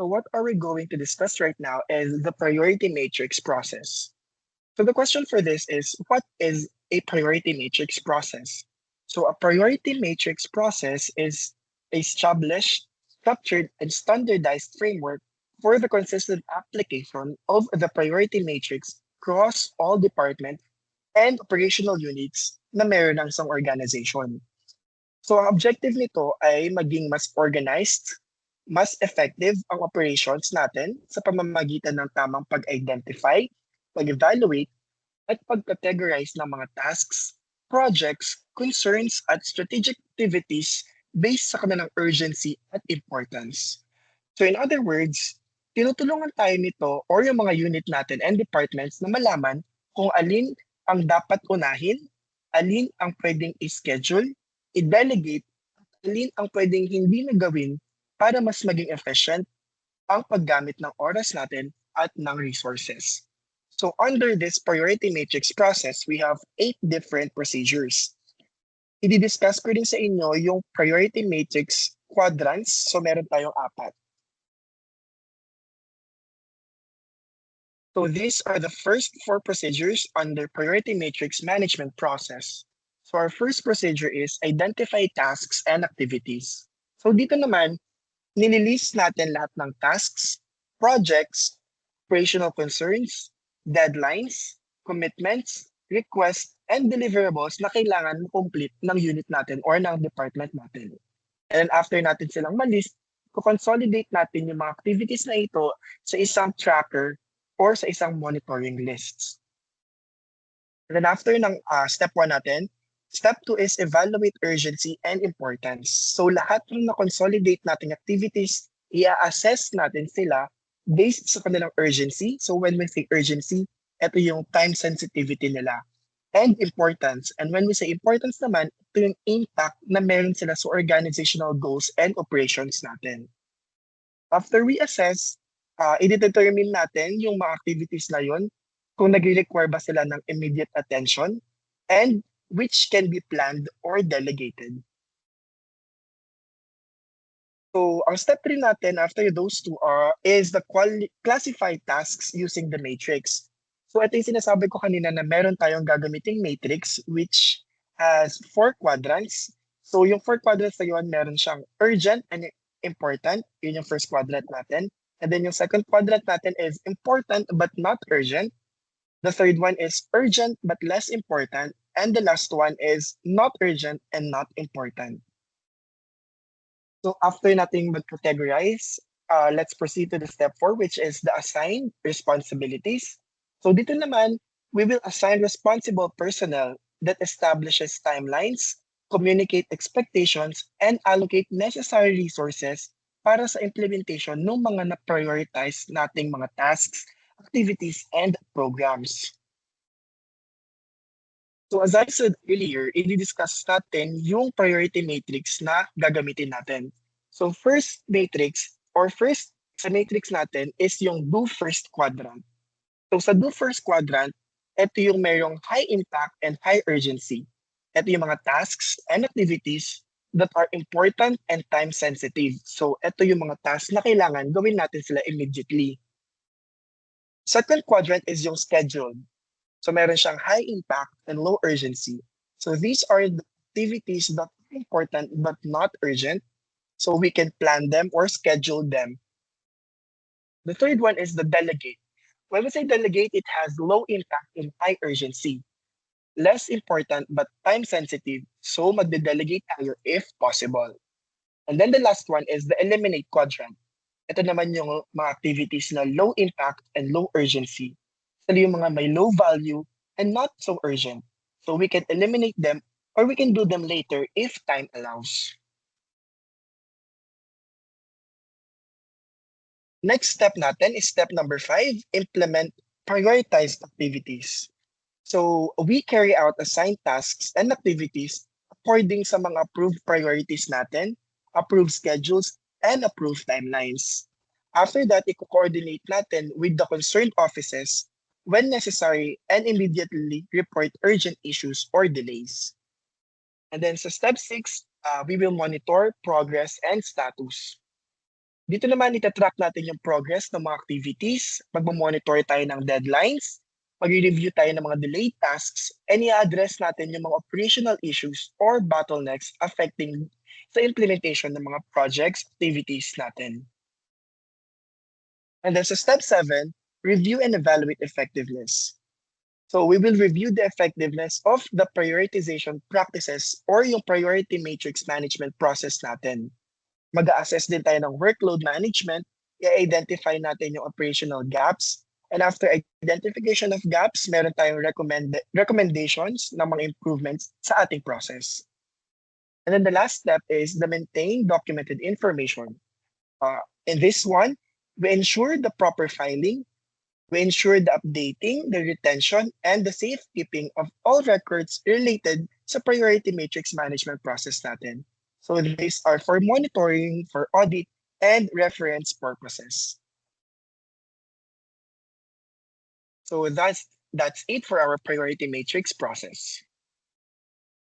So what are we going to discuss right now is the priority matrix process. So the question for this is, what is a priority matrix process? So a priority matrix process is a established, structured, and standardized framework for the consistent application of the priority matrix across all departments and operational units na meron ng isang organization. So ang objective nito ay maging mas organized, mas effective ang operations natin sa pamamagitan ng tamang pag-identify, pag-evaluate, at pag-categorize ng mga tasks, projects, concerns, at strategic activities based sa kanilang urgency at importance. So in other words, tinutulungan tayo nito or yung mga unit natin and departments na malaman kung alin ang dapat unahin, alin ang pwedeng i-schedule, i-delegate, alin ang pwedeng hindi na gawin para mas maging efficient ang paggamit ng oras natin at ng resources. So under this priority matrix process, we have 8 different procedures. I-discuss ko din sa inyo yung priority matrix quadrants. So meron tayong 4. So these are the first 4 procedures under priority matrix management process. So our first procedure is identify tasks and activities. So dito naman, nililist natin lahat ng tasks, projects, operational concerns, deadlines, commitments, requests, and deliverables na kailangan complete ng unit natin or ng department natin. And then after natin silang malist, consolidate natin yung mga activities na ito sa isang tracker or sa isang monitoring lists. And then after ng step 1 natin, step 2 is evaluate urgency and importance. So lahat ng na-consolidate nating activities, i-assess natin sila based sa kanilang urgency. So when we say urgency, ito yung time sensitivity nila and importance. And when we say importance naman, ito yung impact na meron sila sa organizational goals and operations natin. After we assess, i-determine natin yung mga activities na yun, kung nag-require ba sila ng immediate attention, and which can be planned or delegated. So, ang step 3 natin after those two is the classify tasks using the matrix. So, ito yung sinasabi ko kanina na meron tayong gagamiting matrix which has 4 quadrants. So, yung 4 quadrants na yun, meron siyang urgent and important. Yun yung first quadrant natin. And then yung second quadrant natin is important but not urgent. The third one is urgent but less important. And the last one is not urgent and not important. So after nating mag-categorize, let's proceed to the step 4, which is the assign responsibilities. So dito naman, we will assign responsible personnel that establishes timelines, communicate expectations, and allocate necessary resources para sa implementation ng mga na-prioritize nating mga tasks, activities, and programs. So as I said earlier, i-discuss natin yung priority matrix na gagamitin natin. So first matrix or first sa matrix natin is yung do first quadrant. So sa do first quadrant, ito yung mayroong high impact and high urgency. Ito yung mga tasks and activities that are important and time sensitive. So ito yung mga tasks na kailangan gawin natin sila immediately. Second quadrant is yung schedule. So meron siyang high impact and low urgency. So these are the activities that are important but not urgent. So we can plan them or schedule them. The third one is the delegate. When we say delegate, it has low impact and high urgency. Less important but time sensitive. So magde-delegate tayo if possible. And then the last one is the eliminate quadrant. Ito naman yung mga activities na low impact and low urgency. So yung mga may low value and not so urgent. So we can eliminate them or we can do them later if time allows. Next step natin is step number 5, implement prioritized activities. So we carry out assigned tasks and activities according sa mga approved priorities natin, approved schedules, and approved timelines. After that, i-coordinate natin with the concerned offices when necessary and immediately report urgent issues or delays. And then sa step 6, we will monitor progress and status. Dito naman itatrack natin yung progress ng mga activities, magmo-monitor tayo ng deadlines, magre-review tayo ng mga delayed tasks, and i-address natin yung mga operational issues or bottlenecks affecting sa implementation ng mga projects, activities natin. And then sa step 7, review and evaluate effectiveness. So we will review the effectiveness of the prioritization practices or yung priority matrix management process natin. Mag-a-assess din tayo ng workload management, i-identify natin yung operational gaps, and after identification of gaps, meron tayong recommendations ng mga improvements sa ating process. And then the last step is the maintain documented information. In this one, we ensure the proper filing, we ensure the updating, the retention, and the safekeeping of all records related sa priority matrix management process natin. So these are for monitoring, for audit, and reference purposes. So that's it for our priority matrix process.